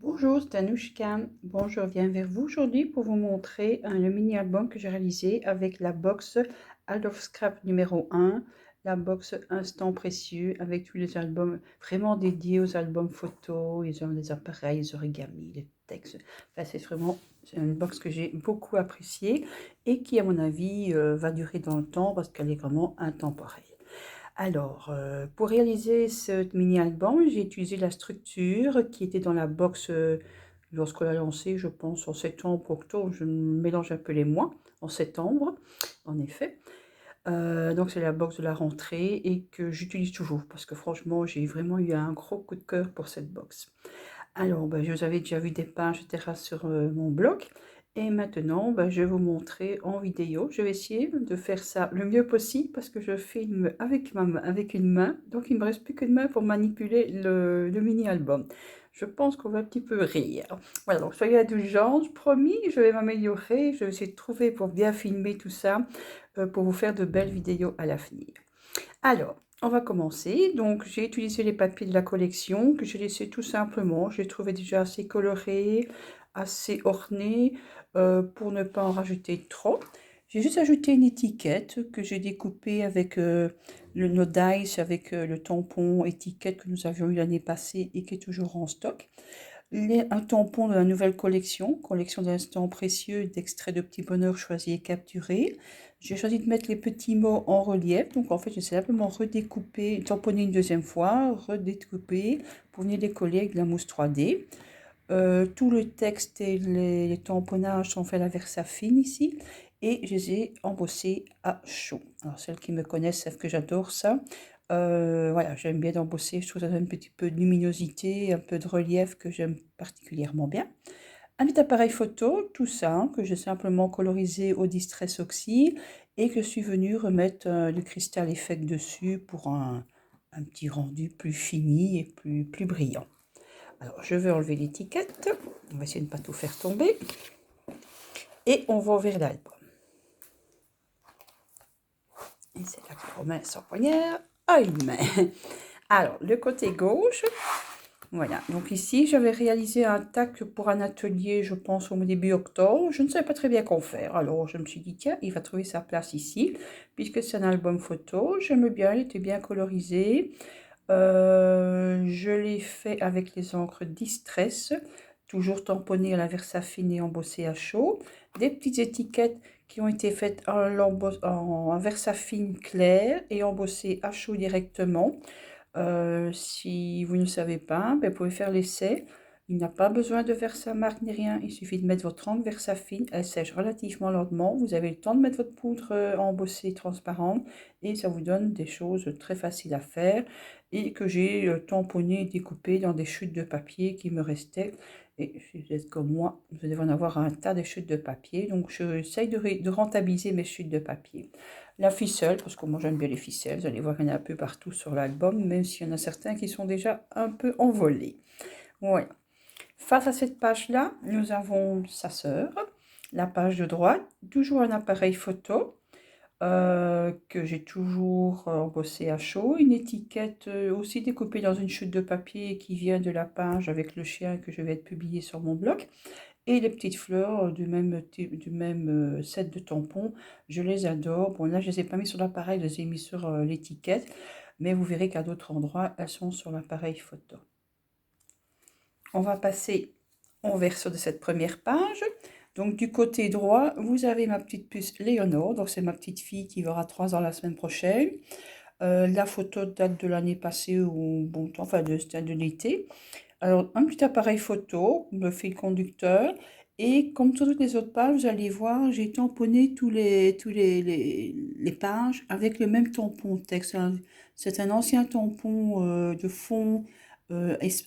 Bonjour, c'est Anouchka. Bon, je reviens vers vous aujourd'hui pour vous montrer le mini-album que j'ai réalisé avec la box Out of Scrap numéro 1, la box Instant Précieux avec tous les albums vraiment dédiés aux albums photos, ils ont les appareils, les origamis, les textes. Enfin, c'est une box que j'ai beaucoup appréciée et qui, à mon avis, va durer dans le temps parce qu'elle est vraiment intemporelle. Alors, pour réaliser ce mini-album, j'ai utilisé la structure qui était dans la box lorsqu'on l'a lancé, je pense, en septembre, octobre. Je mélange un peu les mois, en septembre, en effet. Donc, c'est la box de la rentrée et que j'utilise toujours parce que franchement, j'ai vraiment eu un gros coup de cœur pour cette box. Alors, je vous avais déjà vu des pages, etc. sur mon blog. Et maintenant, je vais vous montrer en vidéo. Je vais essayer de faire ça le mieux possible parce que je filme avec avec une main. Donc, il ne me reste plus qu'une main pour manipuler le mini-album. Je pense qu'on va un petit peu rire. Voilà, donc soyez indulgents. Promis, je vais m'améliorer. Je vais essayer de trouver pour bien filmer tout ça, pour vous faire de belles vidéos à l'avenir. Alors, on va commencer. Donc, j'ai utilisé les papiers de la collection que j'ai laissé tout simplement. Je les trouvais déjà assez colorés, assez ornés pour ne pas en rajouter trop. J'ai juste ajouté une étiquette que j'ai découpée avec le No Dice, avec le tampon étiquette que nous avions eu l'année passée et qui est toujours en stock. Un tampon de la nouvelle collection d'instants précieux, d'extraits de petits bonheurs choisis et capturés. J'ai choisi de mettre les petits mots en relief, donc en fait j'ai simplement redécoupé, tamponné une deuxième fois, redécoupé pour venir les coller avec de la mousse 3D. Tout le texte et les tamponnages sont faits à la Versafine ici et je les ai embossés à chaud. Alors celles qui me connaissent savent que j'adore ça. Voilà, j'aime bien embosser, je trouve que ça donne un petit peu de luminosité, un peu de relief que j'aime particulièrement bien. Un petit appareil photo, tout ça, hein, que j'ai simplement colorisé au Distress Oxy et que je suis venue remettre du cristal effect dessus pour un petit rendu plus fini et plus brillant. Alors, je vais enlever l'étiquette. On va essayer de ne pas tout faire tomber. Et on va ouvrir l'album. Et c'est là qu'on remet son poignard à une main. Alors, le côté gauche. Voilà. Donc ici, j'avais réalisé un tac pour un atelier, je pense, au début octobre. Je ne savais pas très bien quoi faire. Alors, je me suis dit, tiens, il va trouver sa place ici. Puisque c'est un album photo. J'aime bien, il était bien colorisé. Je l'ai fait avec les encres Distress, toujours tamponnées à la Versafine et embossées à chaud. Des petites étiquettes qui ont été faites en Versafine clair et embossées à chaud directement. Si vous ne savez pas, vous pouvez faire l'essai. Il n'y a pas besoin de Versamark ni rien. Il suffit de mettre votre encre Versafine. Elle sèche relativement lentement. Vous avez le temps de mettre votre poudre embossée transparente et ça vous donne des choses très faciles à faire et que j'ai tamponné et découpé dans des chutes de papier qui me restaient. Et si vous êtes comme moi, vous devez en avoir un tas de chutes de papier. Donc, j'essaye de rentabiliser mes chutes de papier. La ficelle, parce que moi j'aime bien les ficelles, vous allez voir, il y en a un peu partout sur l'album, même s'il y en a certains qui sont déjà un peu envolés. Voilà. Face à cette page-là, nous avons sa sœur, la page de droite, toujours un appareil photo que j'ai toujours embossé à chaud, une étiquette aussi découpée dans une chute de papier qui vient de la page avec le chien que je vais être publié sur mon blog. Et les petites fleurs du même set de tampons, je les adore. Bon, là, je ne les ai pas mis sur l'appareil, je les ai mis sur l'étiquette, mais vous verrez qu'à d'autres endroits, elles sont sur l'appareil photo. On va passer en verso de cette première page. Donc, du côté droit, vous avez ma petite puce Léonore. Donc, c'est ma petite fille qui aura 3 ans la semaine prochaine. La photo date de l'année passée ou bon temps, enfin de l'été. Alors, un petit appareil photo, le fil conducteur. Et comme sur toutes les autres pages, vous allez voir, j'ai tamponné les pages avec le même tampon texte. C'est un ancien tampon de fond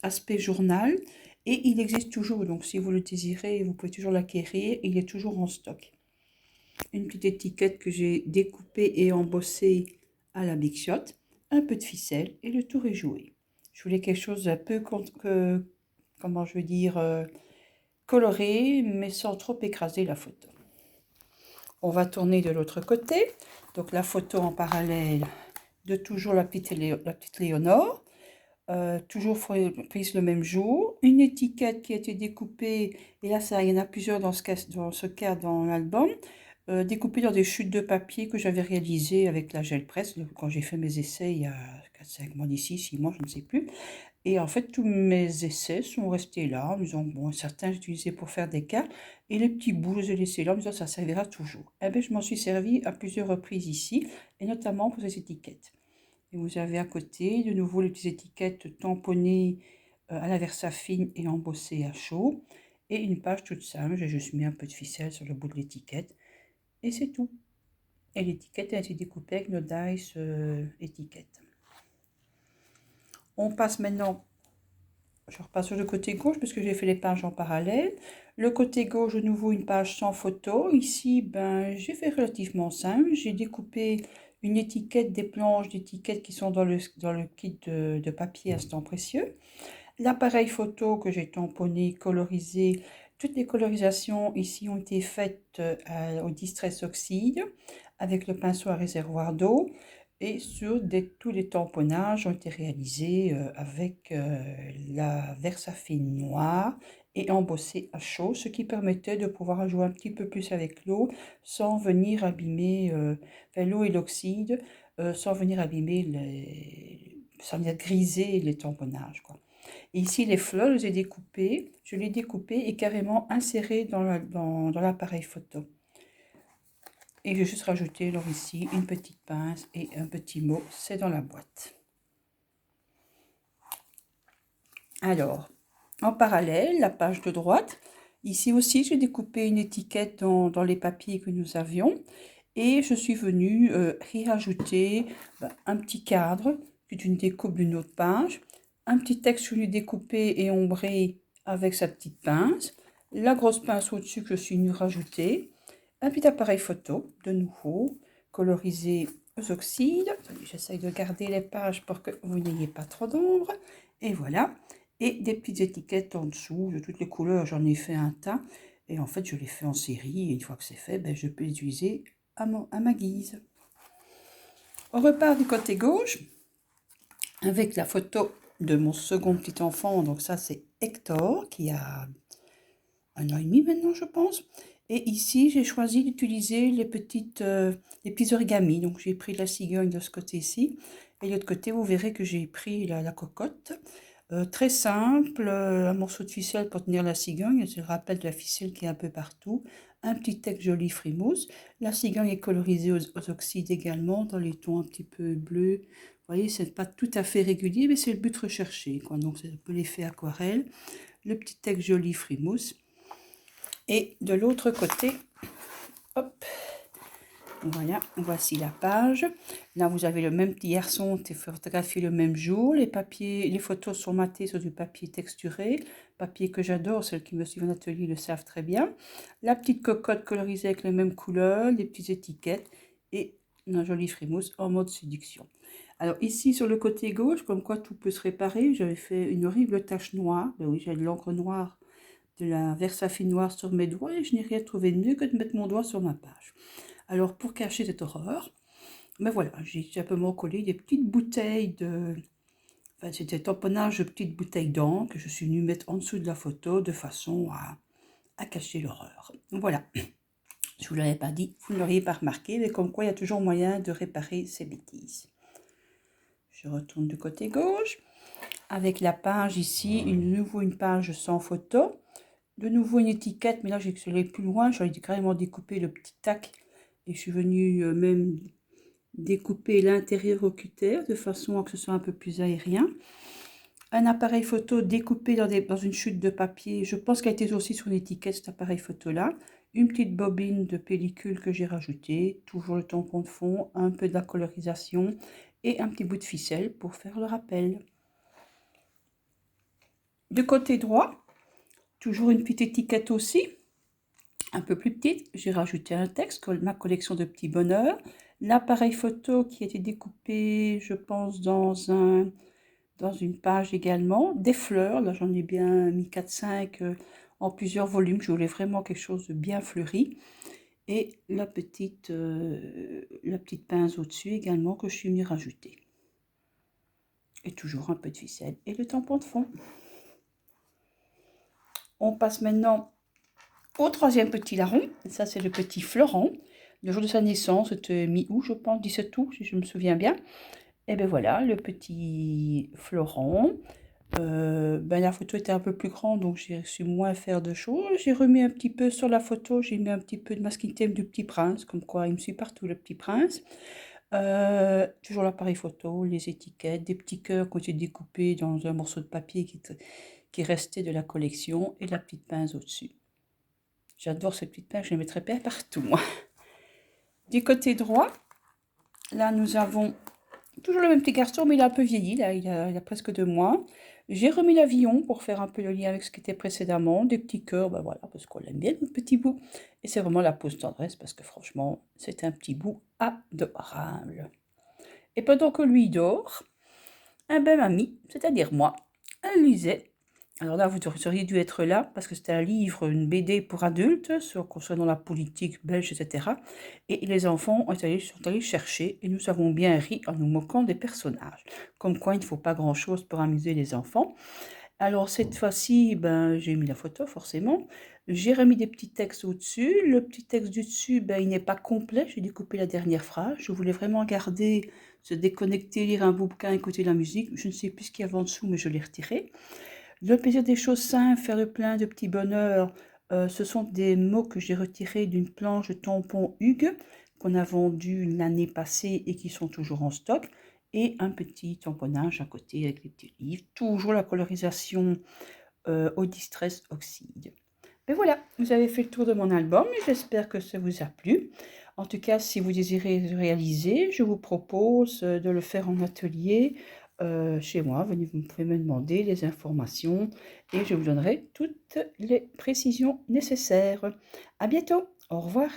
aspect journal. Et il existe toujours, donc si vous le désirez, vous pouvez toujours l'acquérir. Il est toujours en stock. Une petite étiquette que j'ai découpée et embossée à la Big Shot. Un peu de ficelle et le tour est joué. Je voulais quelque chose d'un peu, comment je veux dire, coloré, mais sans trop écraser la photo. On va tourner de l'autre côté. Donc la photo en parallèle de toujours la petite Léonore. toujours prise le même jour. Une étiquette qui a été découpée, et là ça, il y en a plusieurs dans ce cas dans l'album, découpée dans des chutes de papier que j'avais réalisées avec la gel presse quand j'ai fait mes essais il y a 4-5 mois d'ici, 6 mois, je ne sais plus. Et en fait, tous mes essais sont restés là, en me disant, bon, certains j'utilisais pour faire des cartes, et les petits bouts, je les ai laissés là, en me disant, ça servira toujours. Eh bien, je m'en suis servi à plusieurs reprises ici, et notamment pour ces étiquettes. Et vous avez à côté, de nouveau, les petites étiquettes tamponnées à la Versafine et embossées à chaud. Et une page toute simple, j'ai juste mis un peu de ficelle sur le bout de l'étiquette. Et c'est tout. Et l'étiquette a été découpée avec nos dice étiquettes. On passe maintenant, je repasse sur le côté gauche parce que j'ai fait les pages en parallèle. Le côté gauche, de nouveau, une page sans photo. Ici, ben, j'ai fait relativement simple. J'ai découpé une étiquette, des planches d'étiquettes qui sont dans le kit de papier instant précieux. L'appareil photo que j'ai tamponné, colorisé. Toutes les colorisations ici ont été faites au Distress Oxide avec le pinceau à réservoir d'eau. Et tous les tamponnages ont été réalisés avec la Versafine noire et embossée à chaud, ce qui permettait de pouvoir jouer un petit peu plus avec l'eau sans venir abîmer l'eau et l'oxyde, sans venir abîmer sans venir griser les tamponnages, quoi. Et ici, les fleurs, je les ai découpées et carrément insérées dans l'appareil photo. Et j'ai juste rajouté alors ici une petite pince et un petit mot, c'est dans la boîte. Alors, en parallèle, la page de droite, ici aussi j'ai découpé une étiquette dans les papiers que nous avions. Et je suis venue y rajouter un petit cadre, qui est une découpe d'une autre page, un petit texte que je lui ai découpé et ombré avec sa petite pince, la grosse pince au-dessus que je suis venue rajouter, un petit appareil photo, de nouveau, colorisé aux oxydes. J'essaye de garder les pages pour que vous n'ayez pas trop d'ombre. Et voilà. Et des petites étiquettes en dessous, de toutes les couleurs, j'en ai fait un tas. Et en fait, je les fais en série. Et une fois que c'est fait, ben, je peux les utiliser à ma guise. On repart du côté gauche avec la photo de mon second petit enfant. Donc ça, c'est Hector, qui a 1 an et demi maintenant, je pense. Et ici, j'ai choisi d'utiliser les petits origamis. Donc, j'ai pris la cigogne de ce côté-ci. Et de l'autre côté, vous verrez que j'ai pris la cocotte. Très simple, un morceau de ficelle pour tenir la cigogne. C'est le rappel de la ficelle qui est un peu partout. Un petit texte joli frimousse. La cigogne est colorisée aux oxydes également, dans les tons un petit peu bleus. Vous voyez, c'est pas tout à fait régulier, mais c'est le but recherché, quoi. Donc, c'est un peu l'effet aquarelle. Le petit texte joli frimousse. Et de l'autre côté, hop, voilà, voici la page. Là, vous avez le même petit garçon qui est photographié le même jour. Les photos sont matées sur du papier texturé, papier que j'adore, celles qui me suivent en atelier le savent très bien. La petite cocotte colorisée avec les mêmes couleurs, les petites étiquettes et un joli frimousse en mode séduction. Alors ici, sur le côté gauche, comme quoi tout peut se réparer, j'avais fait une horrible tache noire. Ben oui, j'ai de l'encre noire, de la Versafine noire sur mes doigts et je n'ai rien trouvé de mieux que de mettre mon doigt sur ma page. Alors pour cacher cette horreur, ben voilà, j'ai simplement collé des petites bouteilles enfin c'était tamponnage de petites bouteilles d'encre que je suis venue mettre en dessous de la photo de façon à cacher l'horreur. Voilà, je ne vous l'avais pas dit, vous ne l'auriez pas remarqué, mais comme quoi il y a toujours moyen de réparer ces bêtises. Je retourne du côté gauche, avec la page ici, de nouveau une page sans photo. De nouveau une étiquette, mais là j'ai allé plus loin, j'ai carrément découpé le petit tac et je suis venue même découper l'intérieur au cutter de façon à que ce soit un peu plus aérien. Un appareil photo découpé dans une chute de papier, je pense qu'elle était aussi sur une étiquette cet appareil photo là. Une petite bobine de pellicule que j'ai rajoutée, toujours le tampon de fond, un peu de la colorisation et un petit bout de ficelle pour faire le rappel. De côté droit, toujours une petite étiquette aussi, un peu plus petite. J'ai rajouté un texte, ma collection de petits bonheurs. L'appareil photo qui a été découpé, je pense, dans une page également. Des fleurs, là j'en ai bien mis 4-5 en plusieurs volumes. Je voulais vraiment quelque chose de bien fleuri. Et la petite pince au-dessus également que je suis venue rajouter. Et toujours un peu de ficelle et le tampon de fond. On passe maintenant au troisième petit larron. Ça, c'est le petit Florent. Le jour de sa naissance, c'était mi-août, je pense, 17 août, si je me souviens bien. Et bien voilà, le petit Florent. La photo était un peu plus grande, donc j'ai su moins faire de choses. J'ai remis un petit peu sur la photo, j'ai mis un petit peu de masking tape du Petit Prince, comme quoi il me suit partout, le Petit Prince. Toujours l'appareil photo, les étiquettes, des petits cœurs que j'ai découpés dans un morceau de papier qui restait de la collection et la petite pince au-dessus. J'adore cette petite pince, je les mettrai bien partout, moi. Du côté droit, là nous avons toujours le même petit garçon, mais il a un peu vieilli, là, il a presque 2 mois. J'ai remis l'avion pour faire un peu le lien avec ce qui était précédemment. Des petits cœurs, ben voilà, parce qu'on l'aime bien, notre petit bout. Et c'est vraiment la pose tendresse, parce que franchement, c'est un petit bout adorable. Et pendant que lui dort, mamie, c'est-à-dire moi, elle lisait. Alors là, vous auriez dû être là, parce que c'était un livre, une BD pour adultes, concernant la politique belge, etc. Et les enfants sont allés chercher, et nous avons bien ri en nous moquant des personnages. Comme quoi, il ne faut pas grand-chose pour amuser les enfants. Alors cette fois-ci, j'ai mis la photo, forcément. J'ai remis des petits textes au-dessus. Le petit texte du dessus, il n'est pas complet. J'ai dû couper la dernière phrase. Je voulais vraiment garder, se déconnecter, lire un bouquin, écouter la musique. Je ne sais plus ce qu'il y avait en dessous, mais je l'ai retiré. Le plaisir des choses simples, faire le plein de petits bonheurs, ce sont des mots que j'ai retirés d'une planche de tampon Hugues qu'on a vendu l'année passée et qui sont toujours en stock. Et un petit tamponnage à côté avec les petits livres. Toujours la colorisation au Distress Oxide. Mais voilà, vous avez fait le tour de mon album et j'espère que ça vous a plu. En tout cas, si vous désirez le réaliser, je vous propose de le faire en atelier chez moi. Vous pouvez me demander les informations et je vous donnerai toutes les précisions nécessaires. À bientôt, au revoir.